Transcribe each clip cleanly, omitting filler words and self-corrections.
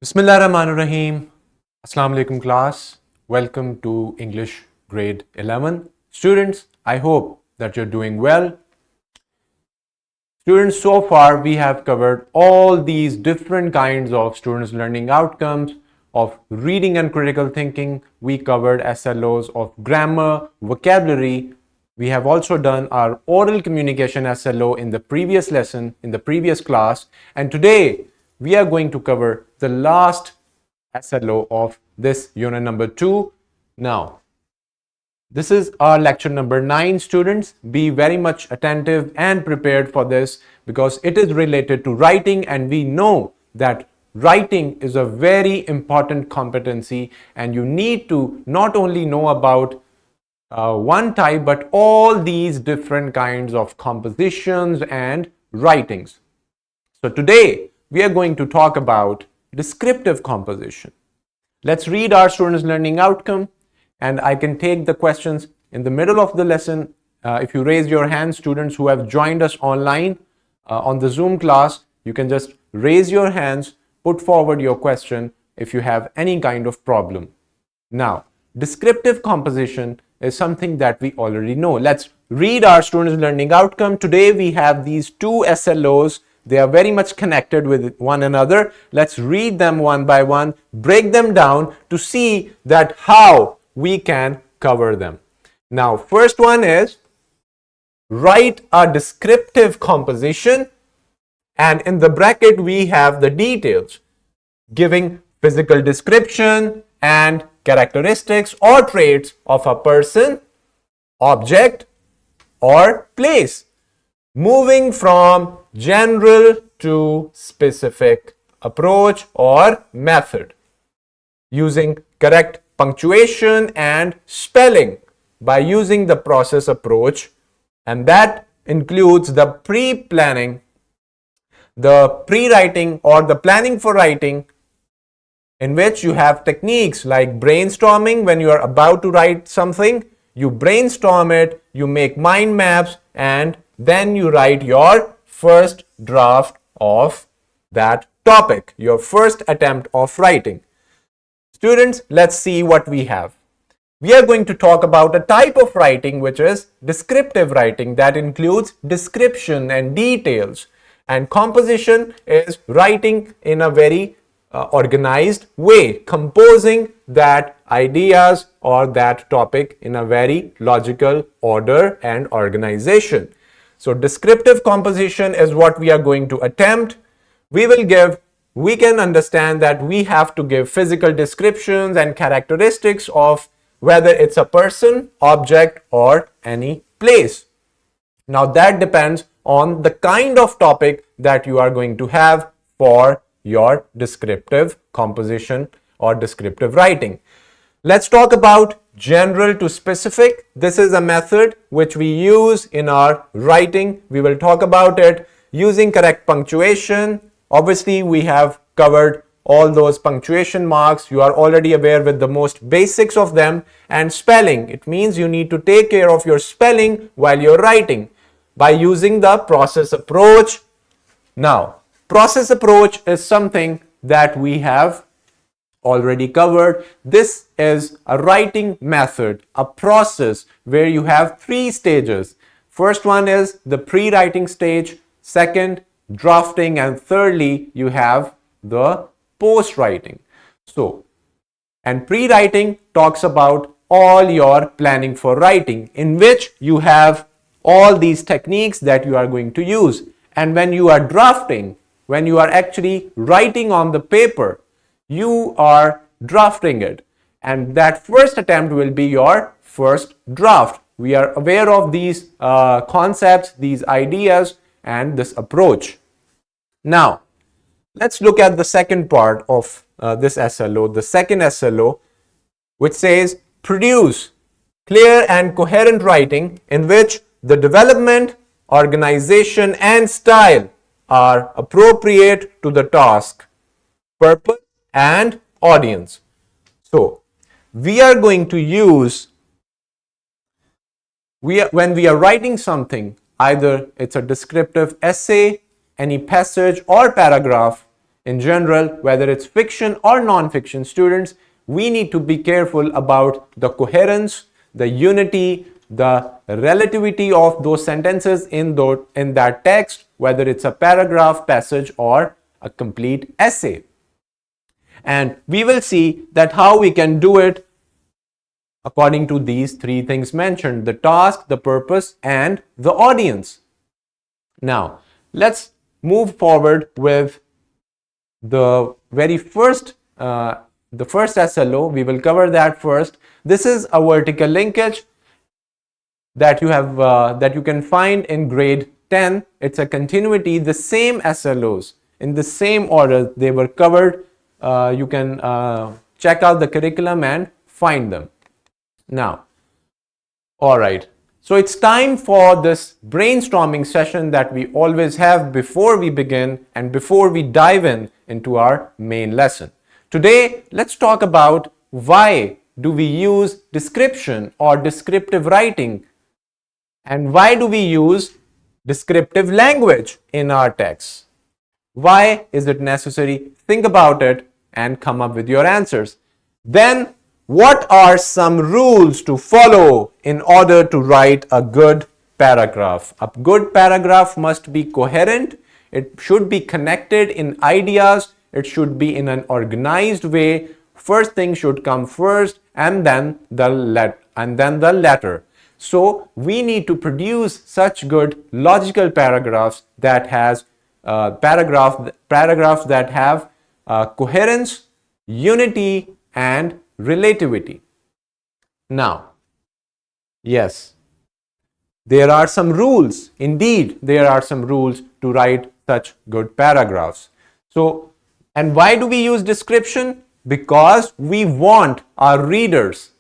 Bismillahirrahmanirrahim. Assalamu alaikum class. Welcome to English grade 11. Students, I hope that you're doing well. Students, so far we have covered all these different kinds of students' learning outcomes of reading and critical thinking. We covered SLOs of grammar, vocabulary. We have also done our oral communication SLO in the previous lesson, in the previous class. And today we are going to cover the last SLO of this unit number 2. Now, this is our lecture number 9, students. Be very much attentive and prepared for this because it is related to writing, and we know that writing is a very important competency, and you need to not only know about one type but all these different kinds of compositions and writings. So today we are going to talk about descriptive composition. Let's read our students' learning outcome, and I can take the questions in the middle of the lesson. If you raise your hand, students who have joined us online on the Zoom class, you can just raise your hands, put forward your question if you have any kind of problem. Now, descriptive composition is something that we already know. Let's read our students' learning outcome. Today we have these two SLOs. They are very much connected with one another. Let's read them one by one, break them down to see that how we can cover them. Now, first one is write a descriptive composition, and in the bracket we have the details giving physical description and characteristics or traits of a person, object, or place, moving from general to specific approach or method, using correct punctuation and spelling by using the process approach, and that includes the pre-planning, the pre-writing or the planning for writing, in which you have techniques like brainstorming. When you are about to write something, you brainstorm it, you make mind maps, and then you write your first draft of that topic, your first attempt of writing. Students, let's see what we have. We are going to talk about a type of writing which is descriptive writing, that includes description and details. And composition is writing in a very organized way, composing that ideas or that topic in a very logical order and organization. So descriptive composition is what we are going to attempt. We can understand that we have to give physical descriptions and characteristics of whether it's a person, object, or any place. Now that depends on the kind of topic that you are going to have for your descriptive composition or descriptive writing. Let's talk about general to specific. This is a method which we use in our writing. We will talk about it using correct punctuation. Obviously, we have covered all those punctuation marks. You are already aware with the most basics of them. And spelling, it means you need to take care of your spelling while you're writing by using the process approach. Now, process approach is something that we have already covered. This is a writing method, a process where you have 3 stages. First one is the pre-writing stage, second, drafting, and thirdly, you have the post-writing. So, and pre-writing talks about all your planning for writing, in which you have all these techniques that you are going to use. And when you are drafting, when you are actually writing on the paper, you are drafting it, and that first attempt will be your first draft. We are aware of these concepts, these ideas, and this approach. Now, let's look at the second part of this SLO, the second SLO, which says produce clear and coherent writing in which the development, organization, and style are appropriate to the task, purpose, and audience. So, we are going to use, when we are writing something, either it's a descriptive essay, any passage or paragraph, in general, whether it's fiction or non-fiction students, we need to be careful about the coherence, the unity, the relativity of those sentences in that text, whether it's a paragraph, passage, or a complete essay. And we will see that how we can do it according to these three things mentioned: the task, the purpose, and the audience. Now, let's move forward with the very first SLO. We will cover that first. This is a vertical linkage that you can find in grade 10. It's a continuity, the same SLOs in the same order they were covered. You can check out the curriculum and find them. Now, all right. So it's time for this brainstorming session that we always have before we begin and before we dive into our main lesson. Today, let's talk about why do we use description or descriptive writing, and why do we use descriptive language in our texts. Why is it necessary? Think about it and come up with your answers. Then, what are some rules to follow in order to write a good paragraph? A good paragraph must be coherent. It should be connected in ideas. It should be in an organized way. First thing should come first, and then the letter. So we need to produce such good logical paragraphs that has paragraphs that have coherence, unity, and relativity. Now, yes, there are some rules. Indeed, there are some rules to write such good paragraphs. So, and why do we use description? Because we want our readers,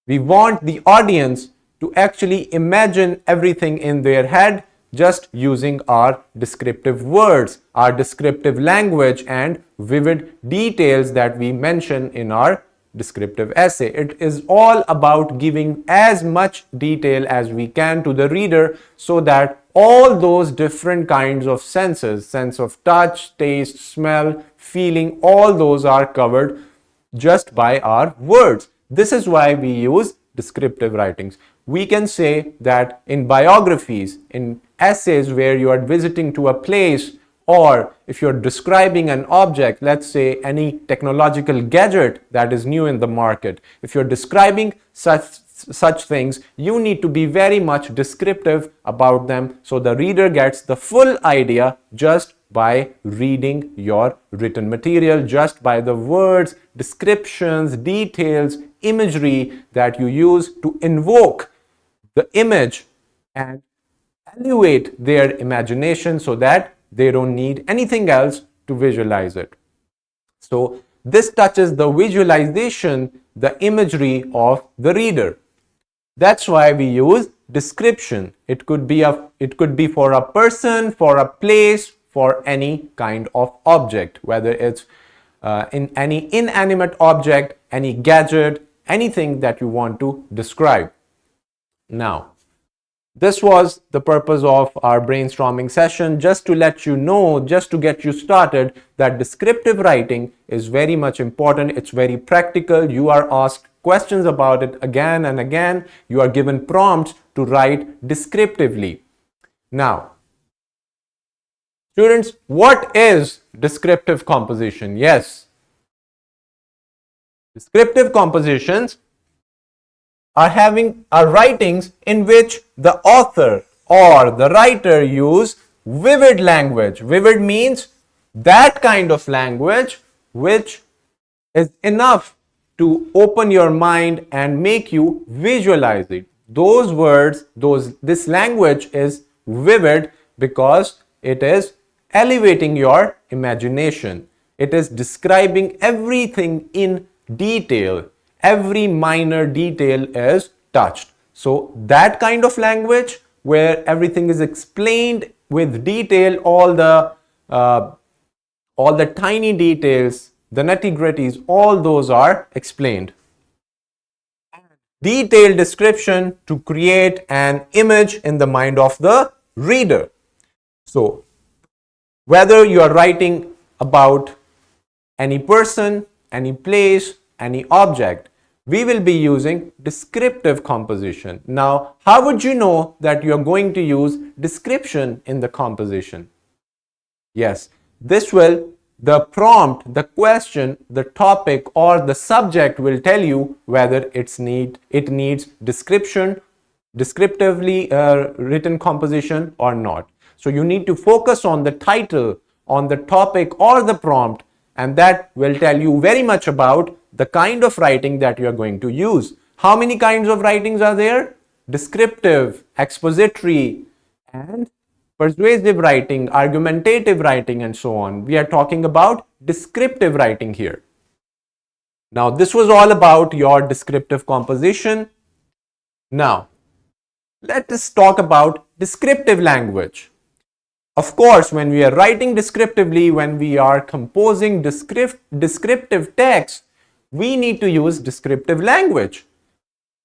we want the audience to actually imagine everything in their head just using our descriptive words, our descriptive language, and vivid details that we mention in our descriptive essay. It is all about giving as much detail as we can to the reader so that all those different kinds of senses, sense of touch, taste, smell, feeling, all those are covered just by our words. This is why we use descriptive writings. We can say that in biographies, in essays where you are visiting to a place, or if you're describing an object, let's say any technological gadget that is new in the market, if you're describing such things, you need to be very much descriptive about them so the reader gets the full idea just by reading your written material, just by the words, descriptions, details, imagery that you use to invoke the image and elevate their imagination so that they don't need anything else to visualize it. So this touches the visualization, the imagery of the reader. That's why we use description. It could be for a person, for a place, for any kind of object, whether it's in any inanimate object, any gadget, anything that you want to describe. Now, this was the purpose of our brainstorming session, just to let you know, just to get you started, that descriptive writing is very much important. It's very practical. You are asked questions about it again and again. You are given prompts to write descriptively. Now, students, what is descriptive composition? Yes, descriptive compositions are writings in which the author or the writer use vivid language. Vivid means that kind of language which is enough to open your mind and make you visualize it. Those words, this language is vivid because it is elevating your imagination. It is describing everything in detail. Every minor detail is touched. So that kind of language where everything is explained with detail, all the tiny details, the nitty-gritties, all those are explained. Detailed description to create an image in the mind of the reader. So whether you are writing about any person, any place, any object, we will be using descriptive composition. Now, how would you know that you're going to use description in the composition? Yes, this will, the prompt, the question, the topic, or the subject will tell you whether it needs descriptively written composition or not. So you need to focus on the title, on the topic or the prompt, and that will tell you very much about the kind of writing that you are going to use. How many kinds of writings are there? Descriptive, expository, and persuasive writing, argumentative writing, and so on. We are talking about descriptive writing here. Now, this was all about your descriptive composition. Now, let us talk about descriptive language. Of course, when we are writing descriptively, when we are composing descriptive text, we need to use descriptive language.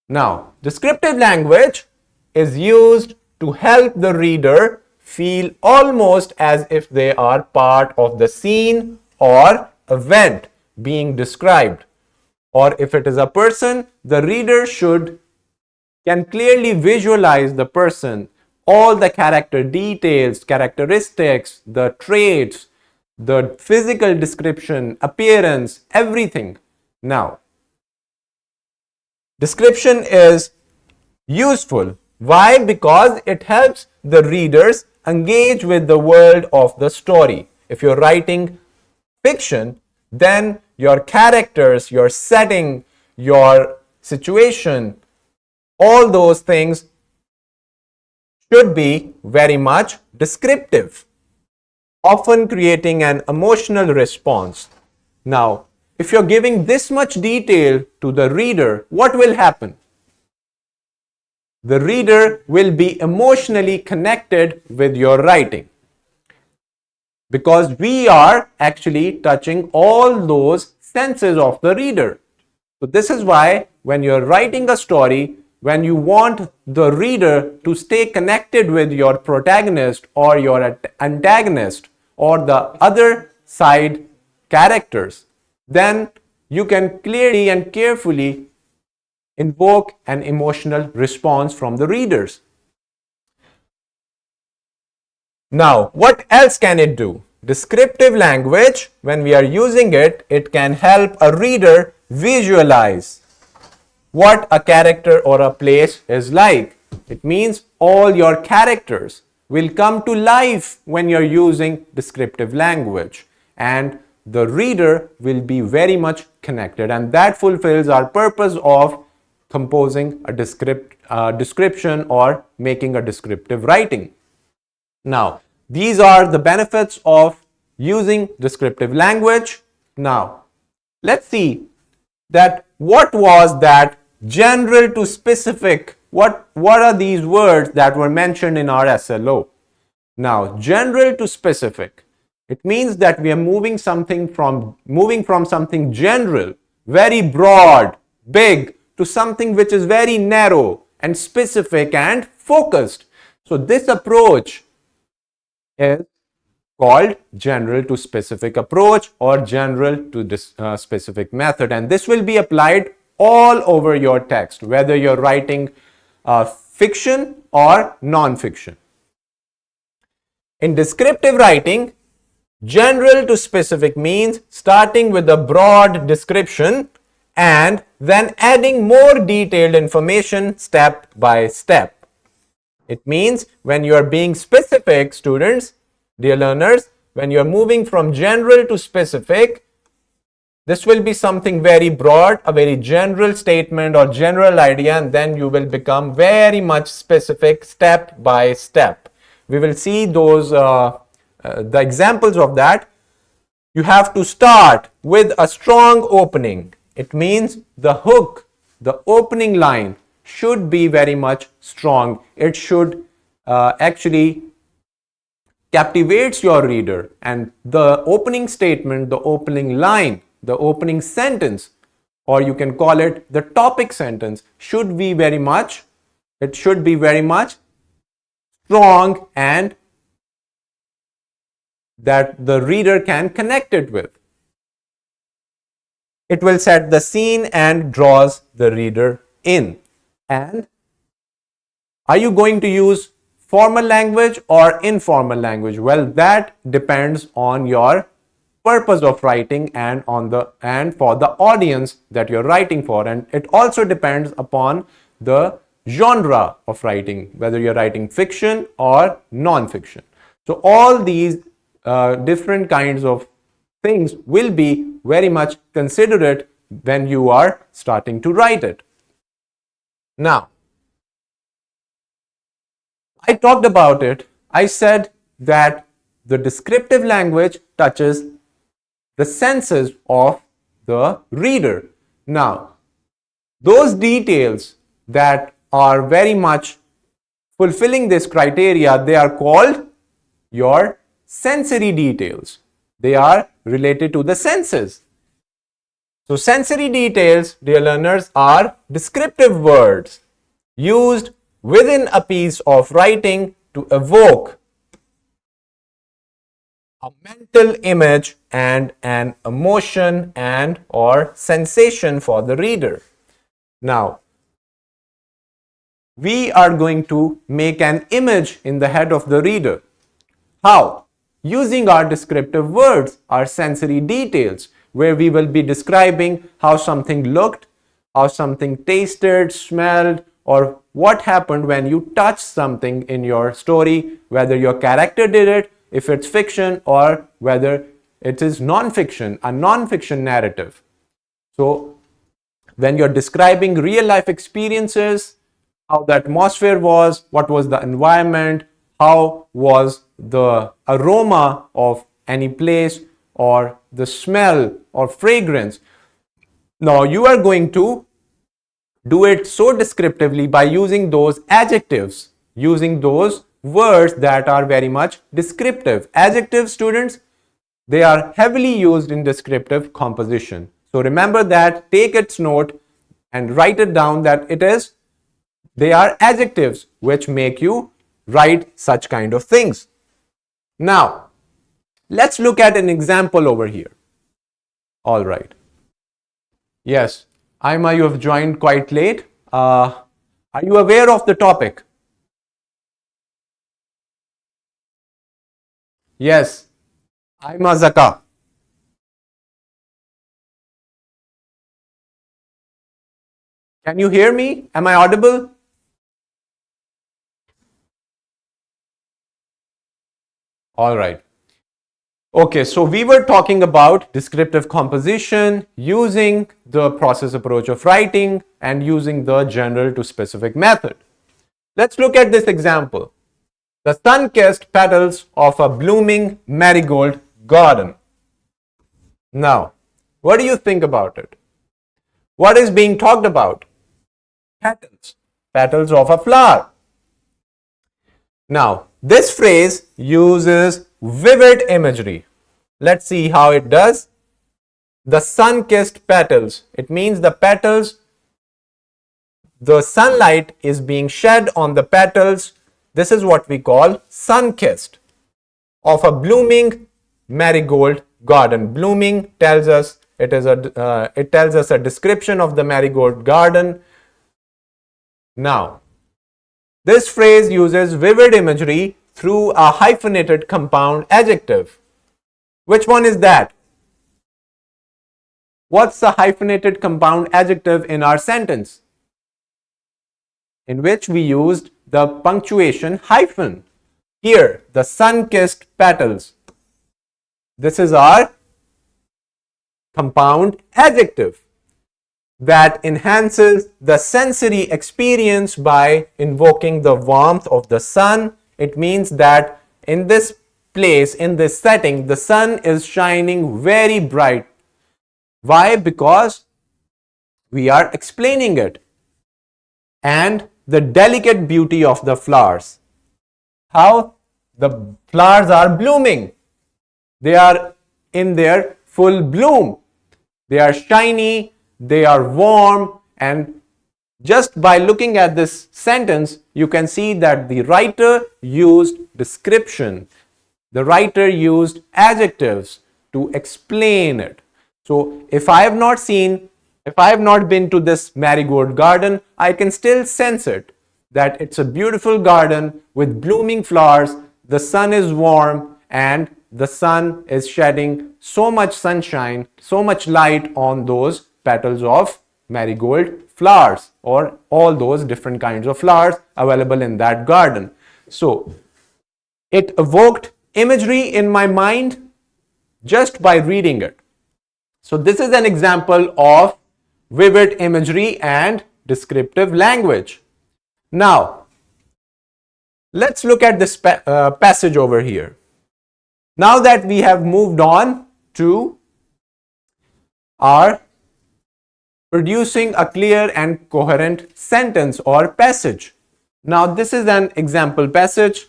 Now, descriptive language is used to help the reader feel almost as if they are part of the scene or event being described. Or if it is a person, the reader can clearly visualize the person, all the character details, characteristics, the traits, the physical description, appearance, everything. Now, description is useful. Why? Because it helps the readers engage with the world of the story. If you're writing fiction, then your characters, your setting, your situation, all those things should be very much descriptive, often creating an emotional response. Now, if you're giving this much detail to the reader, what will happen? The reader will be emotionally connected with your writing, because we are actually touching all those senses of the reader. So this is why when you're writing a story, when you want the reader to stay connected with your protagonist or your antagonist or the other side characters, then you can clearly and carefully invoke an emotional response from the readers. Now, what else can it do? Descriptive language, when we are using it, it can help a reader visualize what a character or a place is like. It means all your characters will come to life when you're using descriptive language, and the reader will be very much connected, and that fulfills our purpose of composing a description or making a descriptive writing. Now, these are the benefits of using descriptive language. Now, let's see that what was that general to specific. What are these words that were mentioned in our SLO? Now, general to specific. It means that we are moving from something general, very broad, big, to something which is very narrow and specific and focused. So this approach is called general to specific approach or general to specific method, and this will be applied all over your text, whether you're writing fiction or non-fiction. In descriptive writing, general to specific means starting with a broad description and then adding more detailed information step by step. It means when you are being specific, students, dear learners, when you are moving from general to specific, this will be something very broad, a very general statement or general idea, and then you will become very much specific step by step. We will see those the examples of that. You have to start with a strong opening. It means the hook, the opening line should be very much strong. It should actually captivates your reader, and the opening statement, the opening line, the opening sentence, or you can call it the topic sentence, should be very much strong and that the reader can connect it with. It will set the scene and draws the reader in. And are you going to use formal language or informal language? Well, that depends on your purpose of writing and for the audience that you're writing for, and it also depends upon the genre of writing, whether you're writing fiction or non-fiction. So all these different kinds of things will be very much considerate when you are starting to write it. Now, I talked about it. I said that the descriptive language touches the senses of the reader. Now, those details that are very much fulfilling this criteria, they are called your sensory details. They are related to the senses. So sensory details, dear learners, are descriptive words used within a piece of writing to evoke a mental image and an emotion and or sensation for the reader. Now, we are going to make an image in the head of the reader. How? Using our descriptive words, our sensory details, where we will be describing how something looked, how something tasted, smelled, or what happened when you touched something in your story, whether your character did it, if it's fiction, or whether it is non-fiction, a non-fiction narrative. So when you're describing real life experiences, how the atmosphere was, what was the environment, how was the aroma of any place, or the smell or fragrance. Now you are going to do it so descriptively by using those adjectives, using those words that are very much descriptive. Adjectives, students, they are heavily used in descriptive composition. So remember that, take its note and write it down that they are adjectives which make you write such kind of things. Now, let's look at an example over here. All right. Yes, Ima, you have joined quite late. Are you aware of the topic? Yes, Ima Zaka. Can you hear me? Am I audible? All right. Okay, so we were talking about descriptive composition using the process approach of writing and using the general to specific method. Let's look at this example. The sun-kissed petals of a blooming marigold garden. Now, what do you think about it? What is being talked about? Petals. Petals of a flower. Now, this phrase uses vivid imagery. Let's see how it does. The sun-kissed petals. It means the petals, the sunlight is being shed on the petals. This is what we call sun-kissed of a blooming marigold garden. Blooming tells us it tells us a description of the marigold garden. Now, this phrase uses vivid imagery through a hyphenated compound adjective. Which one is that? What's the hyphenated compound adjective in our sentence? In which we used the punctuation hyphen. Here, the sun-kissed petals. This is our compound adjective that enhances the sensory experience by invoking the warmth of the sun. It means that in this place, in this setting, the sun is shining very bright. Why? Because we are explaining it. And the delicate beauty of the flowers. How the flowers are blooming. They are in their full bloom. They are shiny, they are warm, and just by looking at this sentence, you can see that the writer used description. The writer used adjectives to explain it. So if I have not been to this marigold garden, I can still sense it, that it's a beautiful garden with blooming flowers, the sun is warm, and the sun is shedding so much sunshine, so much light on those petals of marigold flowers, or all those different kinds of flowers available in that garden. So it evoked imagery in my mind just by reading it. So this is an example of vivid imagery and descriptive language. Now, let's look at this passage over here. Now that we have moved on to our producing a clear and coherent sentence or passage. Now, this is an example passage.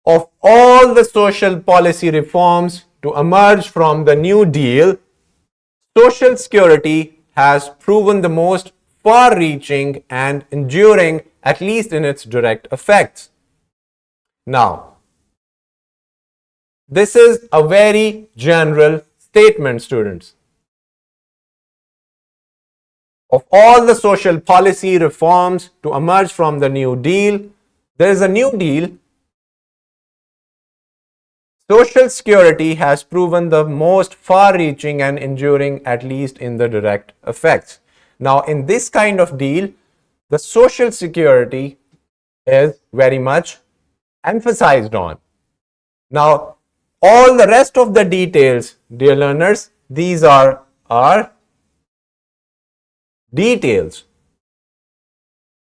Of all the social policy reforms to emerge from the New Deal, Social Security has proven the most far-reaching and enduring, at least in its direct effects. Now, this is a very general statement, students. Of all the social policy reforms to emerge from the New Deal, there is a New Deal. Social Security has proven the most far-reaching and enduring, at least in the direct effects. Now, in this kind of deal, the Social Security is very much emphasized on. Now, all the rest of the details, dear learners, these are our details.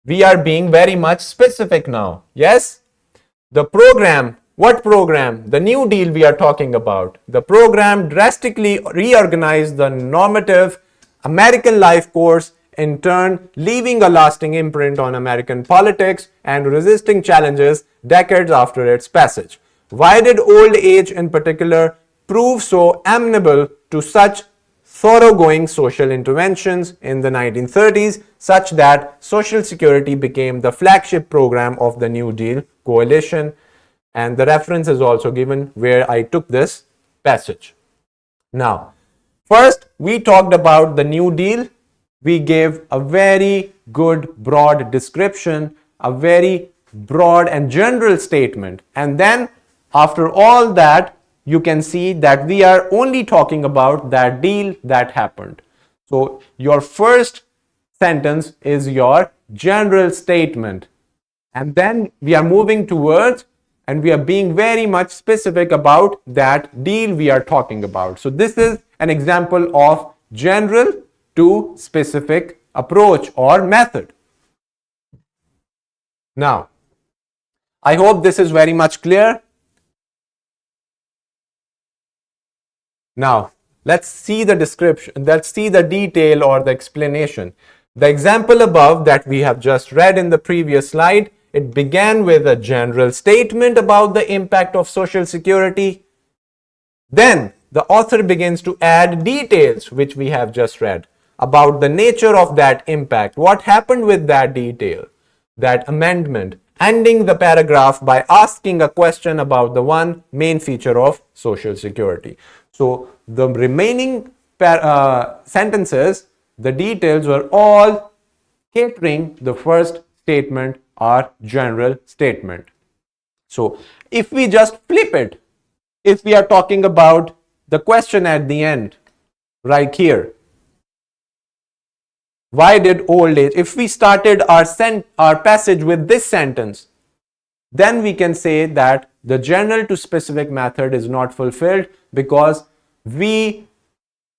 We are being very much specific now. Yes? The program. What program? The New Deal we are talking about. The program drastically reorganized the normative American life course, in turn leaving a lasting imprint on American politics and resisting challenges decades after its passage. Why did old age in particular prove so amenable to such thoroughgoing social interventions in the 1930s, such that Social Security became the flagship program of the New Deal coalition? And the reference is also given where I took this passage. Now, first we talked about the New Deal. We gave a very good broad description, a very broad and general statement. And then after all that, you can see that we are only talking about that deal that happened. So your first sentence is your general statement. And then we are moving towards, and we are being very much specific about that deal we are talking about. So this is an example of general to specific approach or method. Now, I hope this is very much clear. Now, let's see the description, let's see the detail or the explanation. The example above that we have just read in the previous slide, it began with a general statement about the impact of Social Security. Then the author begins to add details, which we have just read, about the nature of that impact. What happened with that detail, that amendment, ending the paragraph by asking a question about the one main feature of Social Security. So the remaining sentences, the details were all catering the first statement or general statement. So if we just flip it, if we are talking about the question at the end, right here, why did old age, if we started our passage with this sentence, then we can say that the general to specific method is not fulfilled, because we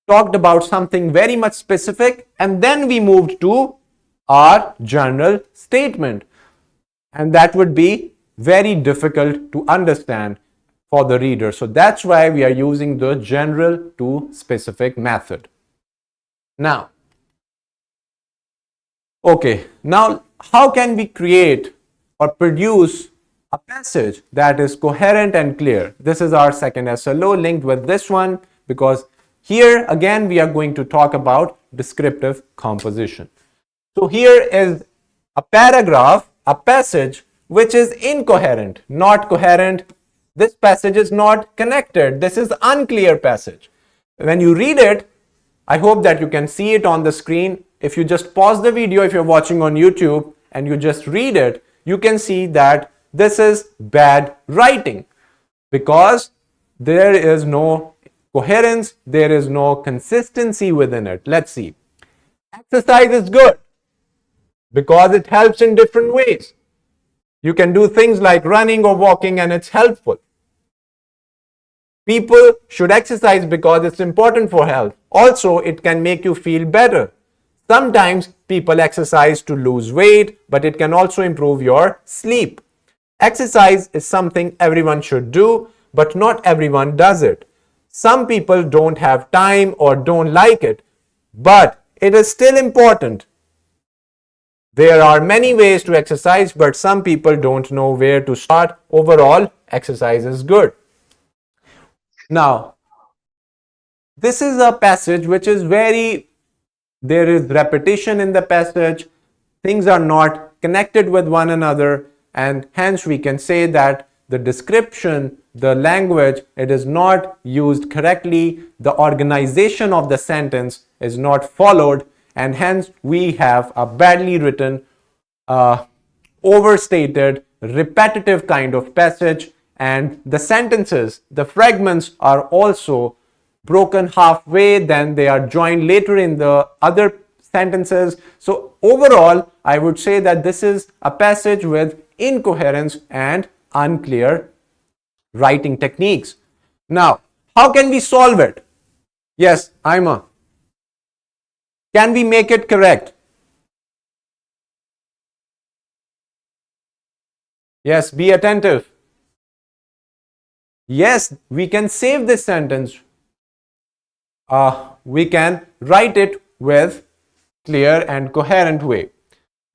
talked about something very much specific and then we moved to our general statement, and that would be very difficult to understand for the reader. So that's why we are using the general to specific method. Now, okay, now how can we create or produce a passage that is coherent and clear? This is our second SLO linked with this one, because here again we are going to talk about descriptive composition. So here is a paragraph a passage which is incoherent, not coherent. This passage is not connected. This is unclear passage. When you read it, I hope that you can see it on the screen. If you just pause the video, if you're watching on YouTube and you just read it, you can see that this is bad writing because there is no coherence, there is no consistency within it. Let's see. Exercise is good because it helps in different ways. You can do things like running or walking and it's helpful. People should exercise because it's important for health. Also, it can make you feel better. Sometimes people exercise to lose weight, but it can also improve your sleep. Exercise is something everyone should do, but not everyone does it. Some people don't have time or don't like it, but it is still important. There are many ways to exercise, but some people don't know where to start. Overall, exercise is good. Now, this is a passage which is there is repetition in the passage. Things are not connected with one another, and hence we can say that the description, the language, it is not used correctly. The organization of the sentence is not followed, and hence we have a badly written, overstated, repetitive kind of passage, and the sentences, the fragments are also broken halfway, then they are joined later in the other sentences. So overall, I would say that this is a passage with incoherence and unclear writing techniques. Now, how can we solve it? Yes, Ima. Can we make it correct? Yes, be attentive. Yes, we can save this sentence. We can write it with clear and coherent way.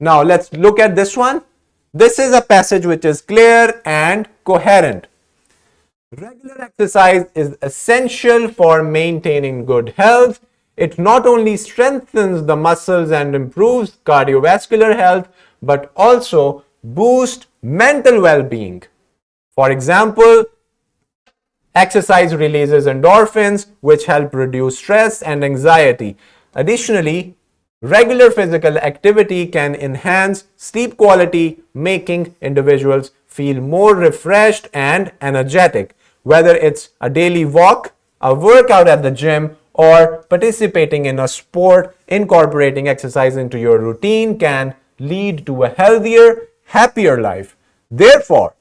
Now let's look at this one. This is a passage which is clear and coherent. Regular exercise is essential for maintaining good health. It not only strengthens the muscles and improves cardiovascular health, but also boosts mental well-being. For example, exercise releases endorphins, which help reduce stress and anxiety. Additionally, regular physical activity can enhance sleep quality, making individuals feel more refreshed and energetic. Whether it's a daily walk, a workout at the gym, or participating in a sport, incorporating exercise into your routine can lead to a healthier, happier life. Therefore,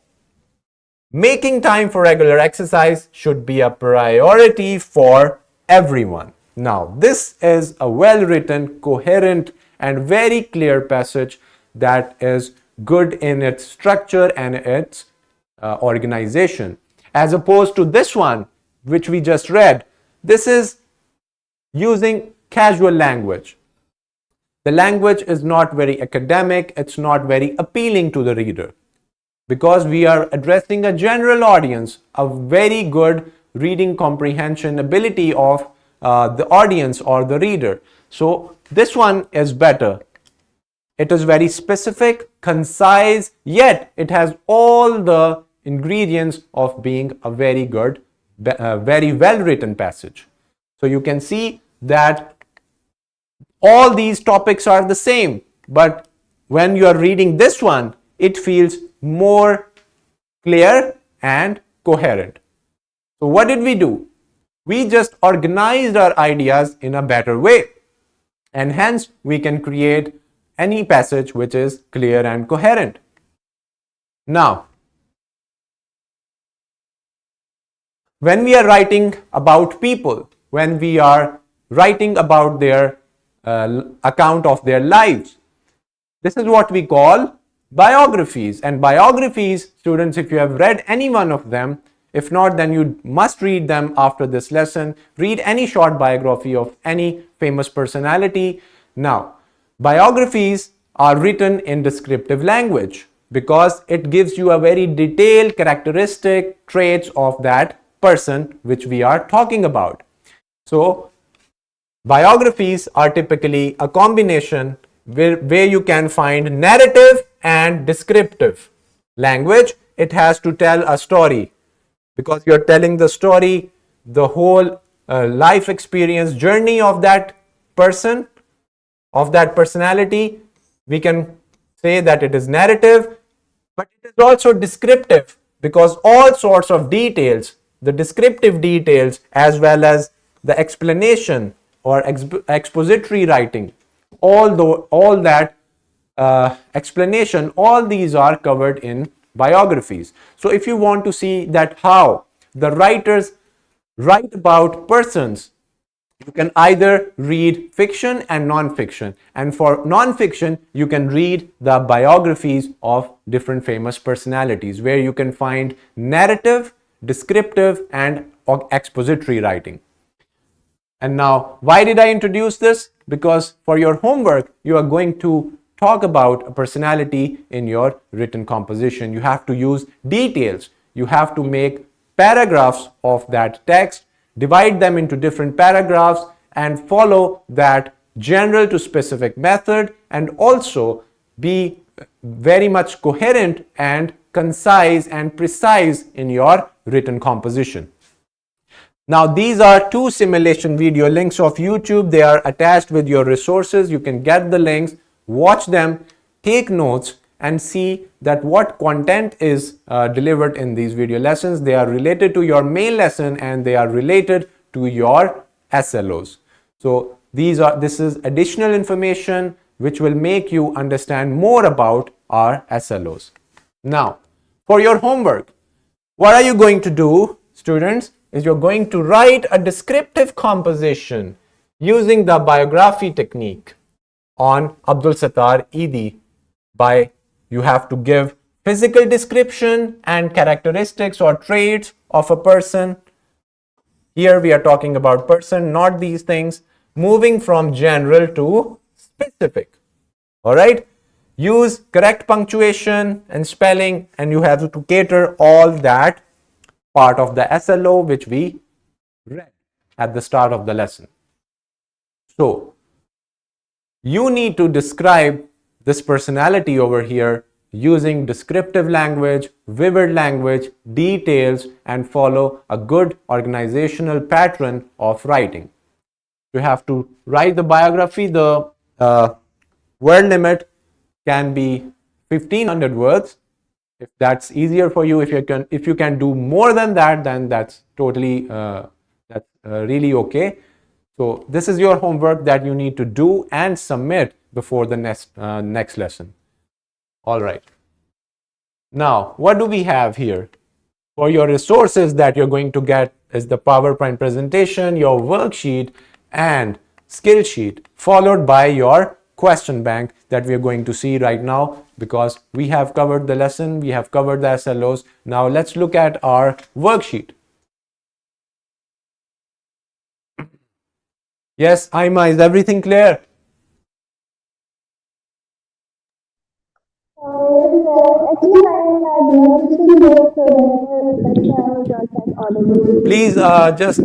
making time for regular exercise should be a priority for everyone. Now, this is a well-written, coherent, and very clear passage that is good in its structure and its organization. As opposed to this one, which we just read, this is using casual language. The language is not very academic, it's not very appealing to the reader. Because we are addressing a general audience, a very good reading comprehension ability of the audience or the reader. So this one is better. It is very specific, concise, yet it has all the ingredients of being a very good, very well written passage. So you can see that all these topics are the same, but when you are reading this one, it feels more clear and coherent. So what did we do? We just organized our ideas in a better way, and hence we can create any passage which is clear and coherent. Now, when we are writing about people, when we are writing about their account of their lives, this is what we call biographies. And biographies, students, if you have read any one of them, if not, then you must read them after this lesson. Read any short biography of any famous personality. Now, biographies are written in descriptive language because it gives you a very detailed characteristic traits of that person which we are talking about. So, biographies are typically a combination where you can find narrative and descriptive language. It has to tell a story, because you're telling the story, the whole life experience journey of that person, of that personality. We can say that it is narrative, but it is also descriptive, because all sorts of details, the descriptive details as well as the explanation or expository writing, all that explanation, all these are covered in biographies. So if you want to see that how the writers write about persons, you can either read fiction and non-fiction, and for non-fiction you can read the biographies of different famous personalities, where you can find narrative, descriptive and expository writing. And now, why did I introduce this? Because for your homework, you are going to talk about a personality in your written composition. You have to use details. You have to make paragraphs of that text, divide them into different paragraphs, and follow that general to specific method, and also be very much coherent and concise and precise in your written composition. Now, these are two simulation video links of YouTube. They are attached with your resources. You can get the links, watch them, take notes, and see that what content is delivered in these video lessons. They are related to your main lesson and they are related to your SLOs. So this is additional information which will make you understand more about our SLOs. Now, for your homework, what are you going to do, students, is you're going to write a descriptive composition using the biography technique on Abdul Sattar Eidi. You have to give physical description and characteristics or traits of a person. Here we are talking about person, not these things. Moving from general to specific. All right. Use correct punctuation and spelling, and you have to cater all that part of the SLO which we read at the start of the lesson. So you need to describe this personality over here using descriptive language, vivid language, details, and follow a good organizational pattern of writing. You have to write the biography. The word limit can be 1500 words. If that's easier for you, if you can do more than that, then that's totally really okay. So this is your homework that you need to do and submit before the next lesson. All right. Now, what do we have here? For your resources that you're going to get is the PowerPoint presentation, your worksheet, and skill sheet, followed by your question bank that we are going to see right now, because we have covered the lesson, we have covered the SLOs. Now let's look at our worksheet. Yes, Aima, is everything clear? Please just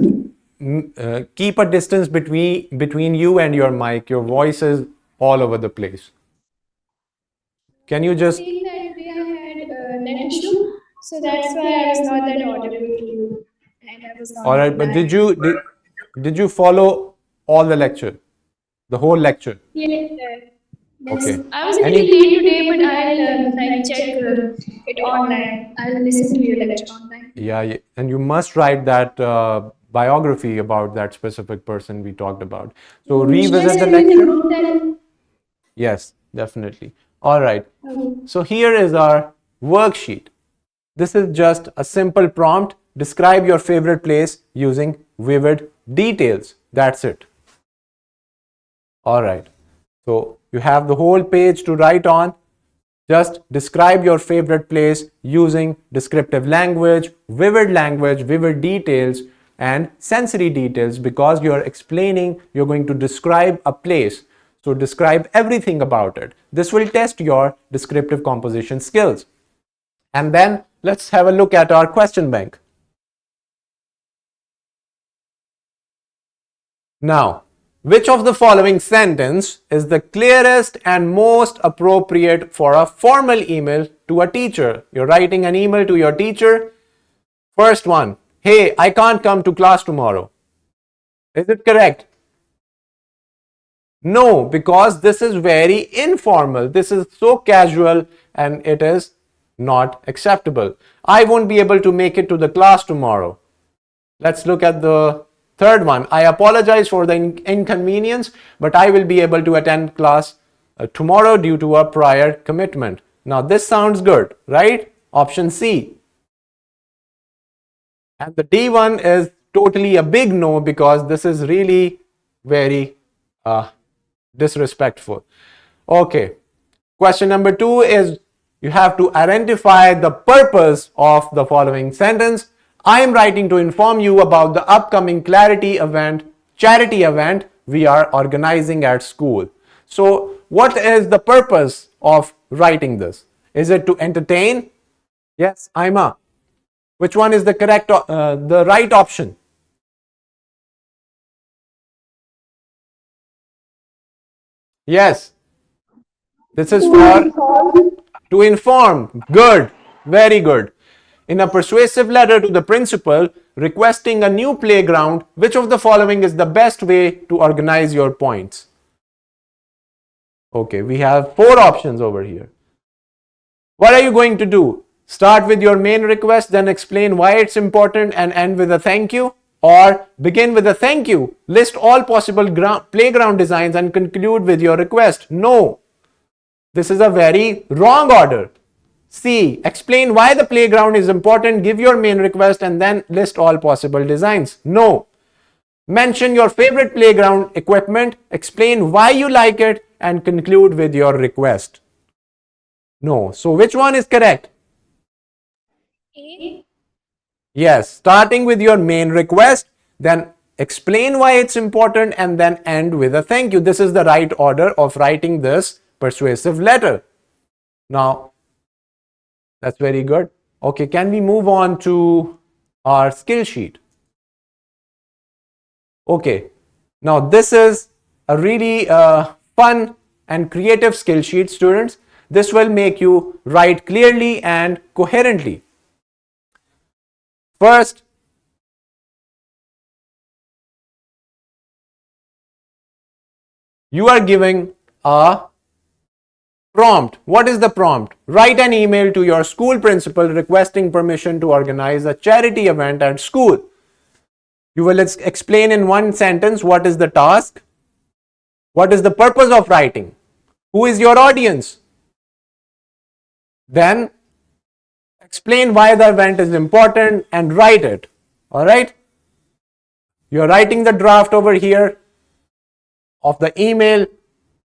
keep a distance between you and your mic. Your voice is all over the place. Can you just... Saying that today I had a net issue, so that's why I was not that audible to you, and I was not All right, but replying. did you follow all the lecture, the whole lecture? Yes, sir. Yes, Okay. I was a little Any... late today, but I'll like check it online. I'll listen to your lecture online. Yeah, and you must write that biography about that specific person we talked about. So Should I revisit the send in the lecture. group then? Yes, definitely. All right. Okay. So here is our worksheet. This is just a simple prompt. Describe your favorite place using vivid details. That's it. All right. So you have the whole page to write on. Just describe your favorite place using descriptive language, vivid details, and sensory details, because you're explaining, you're going to describe a place. So describe everything about it. This will test your descriptive composition skills. And then let's have a look at our question bank. Now, Which of the following sentence is the clearest and most appropriate for a formal email to a teacher? You're writing an email to your teacher. First one, hey, I can't come to class tomorrow. Is it correct? No, because this is very informal. This is so casual and it is not acceptable. I won't be able to make it to the class tomorrow. Let's look at the third one. I apologize for the inconvenience, but I will be able to attend class tomorrow due to a prior commitment. Now this sounds good, right? Option C. And the D one is totally a big no, because this is really very disrespectful. Okay. Question number 2 is you have to identify the purpose of the following sentence. I am writing to inform you about the upcoming charity event we are organizing at school. So what is the purpose of writing this? Is it to entertain? Yes, Aima. Which one is the correct, the right option? Yes, this is for to inform. Good, very good. In a persuasive letter to the principal requesting a new playground, which of the following is the best way to organize your points? Okay, we have 4 options over here. What are you going to do? Start with your main request, then explain why it's important and end with a thank you? Or begin with a thank you, list all possible playground designs and conclude with your request? No, this is a very wrong order. C. Explain why the playground is important, give your main request and then list all possible designs. No. Mention your favorite playground equipment, explain why you like it and conclude with your request. No. So which one is correct? A. Yes, starting with your main request, then explain why it's important and then end with a thank you. This is the right order of writing this persuasive letter. Now, that's very good. Okay, can we move on to our skill sheet? Okay, now this is a really fun and creative skill sheet, students. This will make you write clearly and coherently. First, you are giving a prompt. What is the prompt? Write an email to your school principal requesting permission to organize a charity event at school. You will explain in one sentence what is the task, what is the purpose of writing, who is your audience. Then explain why the event is important and write it. All right? You're writing the draft over here of the email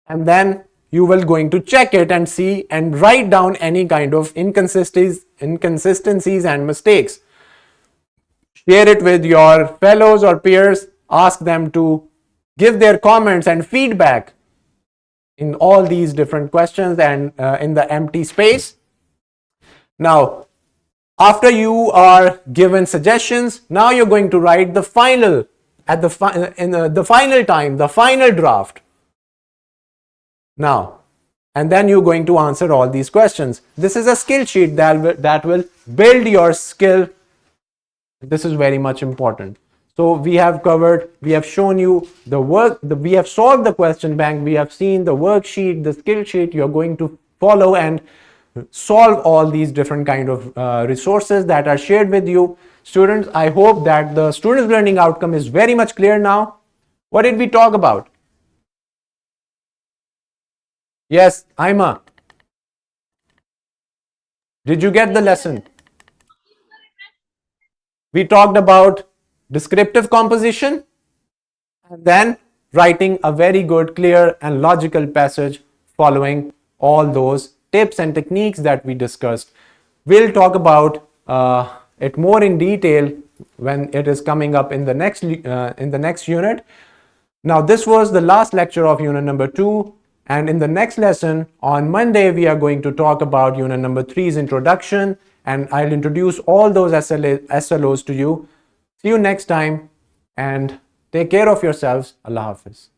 and then you will going to check it and see and write down any kind of inconsistencies and mistakes. Share it with your fellows or peers. Ask them to give their comments and feedback in all these different questions and in the empty space. Now, after you are given suggestions, now you're going to write the final at the final time, the final draft. Now, and then you're going to answer all these questions. This is a skill sheet that will build your skill. This is very much important. So we have covered, we have shown you the work, we have solved the question bank, we have seen the worksheet, the skill sheet. You're going to follow and solve all these different kind of resources that are shared with you. Students, I hope that the students' learning outcome is very much clear now. What did we talk about? Yes, Aima. Did you get the lesson? We talked about descriptive composition and then writing a very good, clear and logical passage following all those tips and techniques that we discussed. We'll talk about it more in detail when it is coming up in the next unit. Now, this was the last lecture of unit number 2. And in the next lesson on Monday, we are going to talk about unit number 3's introduction. And I'll introduce all those SLOs to you. See you next time and take care of yourselves. Allah Hafiz.